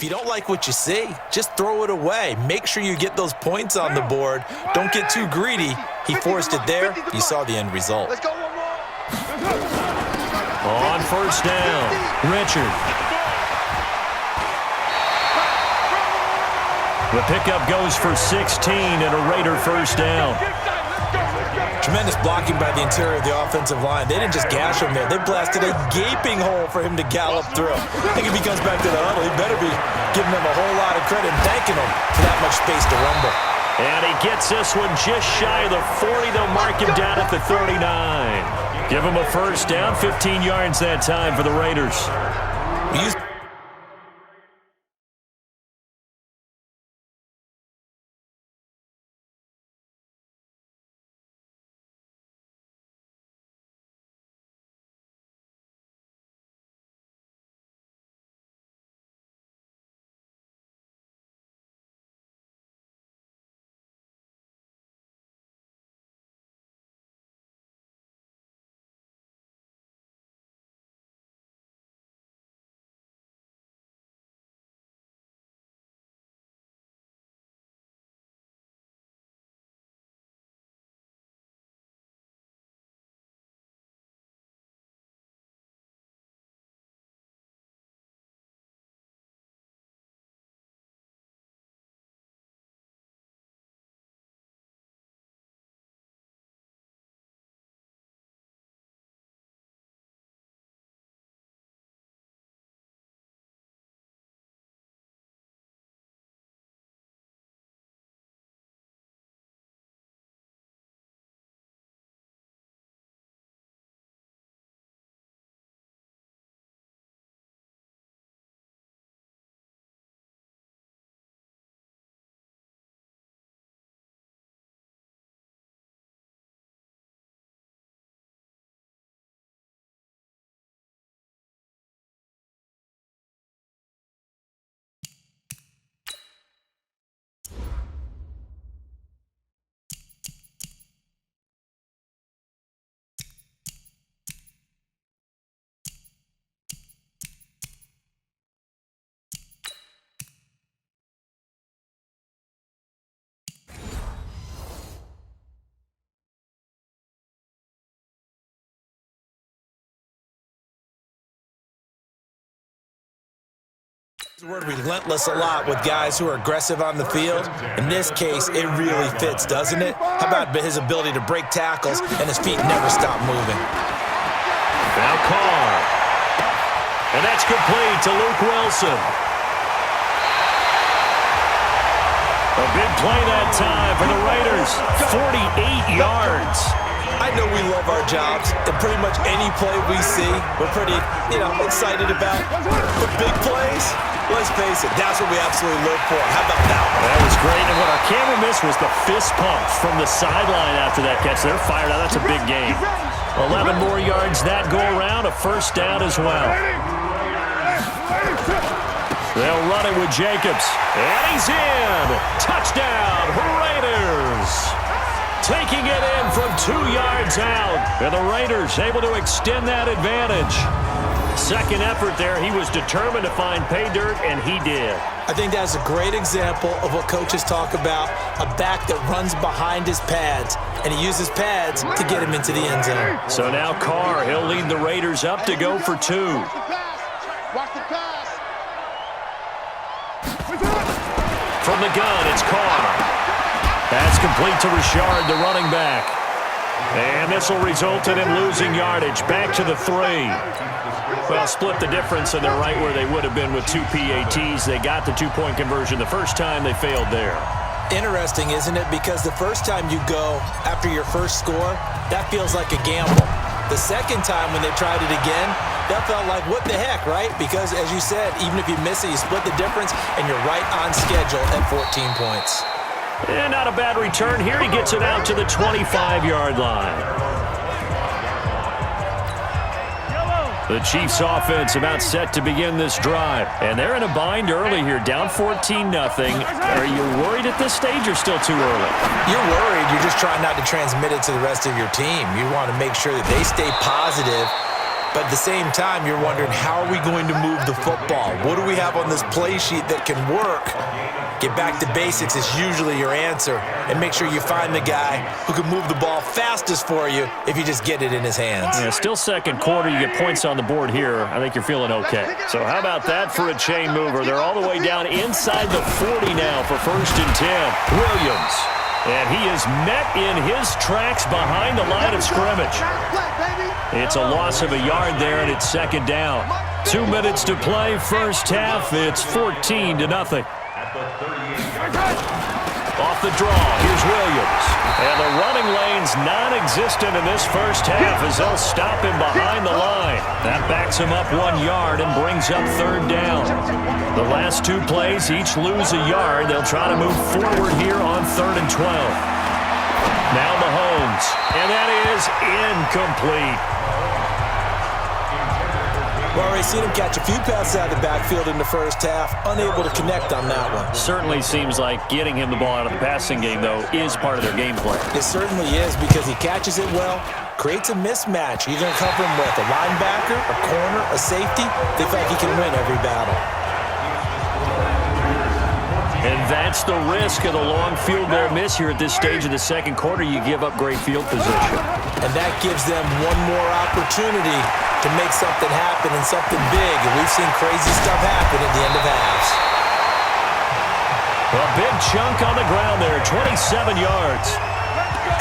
you don't like what you see, just throw it away. Make sure you get those points on the board. Don't get too greedy. He forced it there. You saw the end result. On first down, Richard. The pickup goes for 16 and a Raider first down. Tremendous blocking by the interior of the offensive line. They didn't just gash him there. They blasted a gaping hole for him to gallop through. I think if he comes back to the huddle, he better be giving them a whole lot of credit and thanking them for that much space to rumble. And he gets this one just shy of the 40. They'll mark him down at the 39. Give him a first down, 15 yards that time for the Raiders. The word relentless a lot with guys who are aggressive on the field. In this case, it really fits, doesn't it? How about his ability to break tackles and his feet never stop moving? Now Carr. And that's complete to Luke Wilson. A big play that time for the Raiders. 48 yards. I know we love our jobs, and pretty much any play we see, we're pretty, excited about. The big plays, let's face it, that's what we absolutely live for. How about that one? That was great, and what our camera missed was the fist pump from the sideline after that catch. They're fired out. That's a big game. 11 more yards that go around, a first down as well. They'll run it with Jacobs, and he's in. Touchdown, Raiders. Taking it in from 2 yards out. And the Raiders able to extend that advantage. Second effort there, he was determined to find pay dirt, and he did. I think that's a great example of what coaches talk about, a back that runs behind his pads, and he uses pads to get him into the end zone. So now Carr, he'll lead the Raiders up to go for 2. From the gun, it's Carr. That's complete to Richard, the running back. And this will result in him losing yardage. Back to the 3. Well, split the difference, and they're right where they would have been with 2 PATs. They got the 2-point conversion the first time. They failed there. Interesting, isn't it? Because the first time you go after your first score, that feels like a gamble. The second time when they tried it again, that felt like, what the heck, right? Because, as you said, even if you miss it, you split the difference, and you're right on schedule at 14 points. And not a bad return here. He gets it out to the 25-yard line. The Chiefs offense about set to begin this drive. And they're in a bind early here, down 14-0. Are you worried at this stage or still too early? You're worried. You're just trying not to transmit it to the rest of your team. You want to make sure that they stay positive But at the same time, you're wondering, how are we going to move the football? What do we have on this play sheet that can work? Get back to basics is usually your answer. And make sure you find the guy who can move the ball fastest for you if you just get it in his hands. Yeah, still second quarter. You get points on the board here. I think you're feeling okay. So how about that for a chain mover? They're all the way down inside the 40 now for 1st and 10. Williams. And he is met in his tracks behind the line of scrimmage. It's a loss of a yard there, and it's 2nd down. 2 minutes to play, first half. It's 14-0. Off the draw, here's Williams. And the running lane's non-existent in this first half as they'll stop him behind the line. That backs him up 1 yard and brings up 3rd down. The last 2 plays each lose a yard. They'll try to move forward here on 3rd and 12. Now Mahomes, and that is incomplete. We've already seen him catch a few passes out of the backfield in the first half, unable to connect on that one. Certainly seems like getting him the ball out of the passing game, though, is part of their game plan. It certainly is, because he catches it well, creates a mismatch. You're going to cover him with a linebacker, a corner, a safety. They feel like he can win every battle. And that's the risk of the long field goal miss here at this stage of the second quarter. You give up great field position. And that gives them one more opportunity to make something happen and something big. And we've seen crazy stuff happen at the end of halves. A big chunk on the ground there, 27 yards.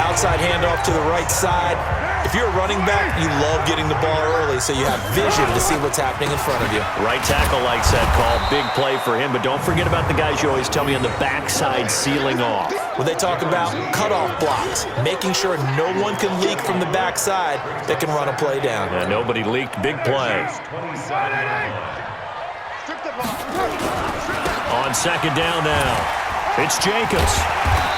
Outside handoff to the right side. If you're a running back, you love getting the ball early so you have vision to see what's happening in front of you. Right tackle likes that call. Big play for him, but don't forget about the guys you always tell me on the backside sealing off. When they talk about cutoff blocks, making sure no one can leak from the backside that can run a play down. Yeah, nobody leaked. Big play. On 2nd down now, it's Jacobs.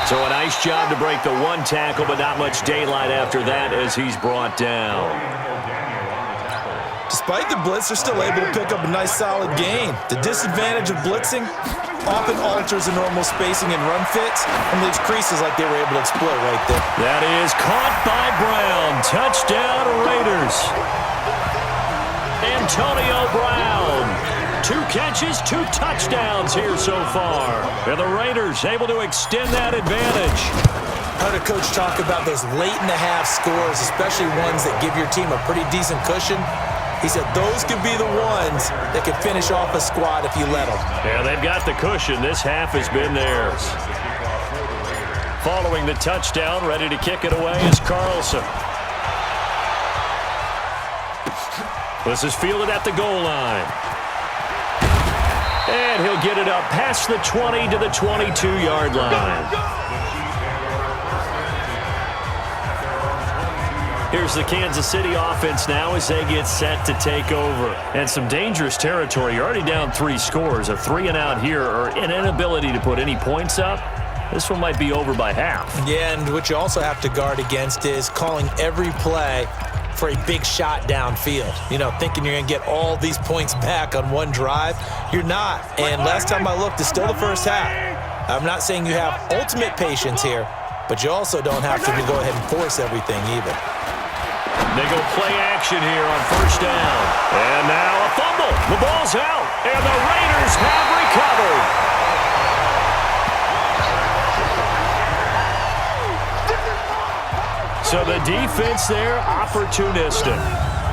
So a nice job to break the 1 tackle, but not much daylight after that as he's brought down. Despite the blitz, they're still able to pick up a nice solid gain. The disadvantage of blitzing often alters the normal spacing and run fits and leaves creases like they were able to exploit right there. That is caught by Brown. Touchdown Raiders. Antonio Brown. 2 catches, 2 touchdowns here so far. And the Raiders able to extend that advantage. Heard a coach talk about those late-in-the-half scores, especially ones that give your team a pretty decent cushion. He said those could be the ones that could finish off a squad if you let them. Yeah, they've got the cushion. This half has been theirs. Following the touchdown, ready to kick it away is Carlson. This is fielded at the goal line. And he'll get it up past the 20 to the 22-yard line. Here's the Kansas City offense now as they get set to take over. And some dangerous territory. You're already down 3 scores. A 3-and-out here or an inability to put any points up. This one might be over by half. Yeah, and what you also have to guard against is calling every play for a big shot downfield. You know, thinking you're going to get all these points back on one drive. You're not. And last time I looked, it's still the first half. I'm not saying you have ultimate patience here, but you also don't have to go ahead and force everything either. They go play action here on 1st down. And now a fumble. The ball's out. And the Raiders have recovered. So the defense there, opportunistic.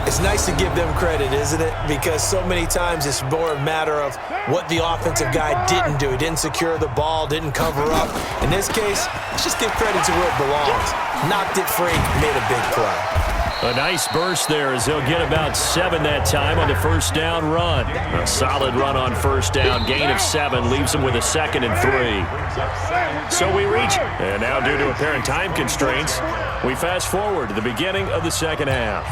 It's nice to give them credit, isn't it? Because so many times it's more a matter of what the offensive guy didn't do. He didn't secure the ball, didn't cover up. In this case, let's just give credit to where it belongs. Knocked it free, made a big play. A nice burst there as they'll get about 7 that time on the 1st down run. A solid run on 1st down. Gain of 7 leaves them with a 2nd and 3. So we reach, and now due to apparent time constraints, we fast forward to the beginning of the second half.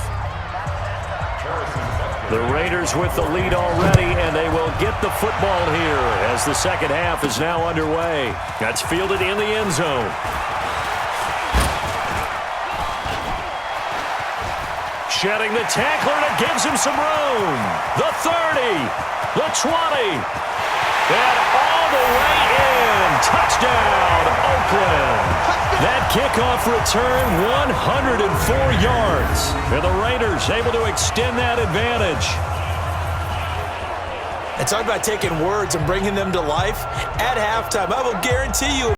The Raiders with the lead already, and they will get the football here as the second half is now underway. That's fielded in the end zone. Shedding the tackler, and it gives him some room. The 30, the 20, and all the way in. Touchdown, Oakland. That kickoff return, 104 yards. And the Raiders able to extend that advantage. yardage. And talk about taking words and bringing them to life. At halftime, I will guarantee you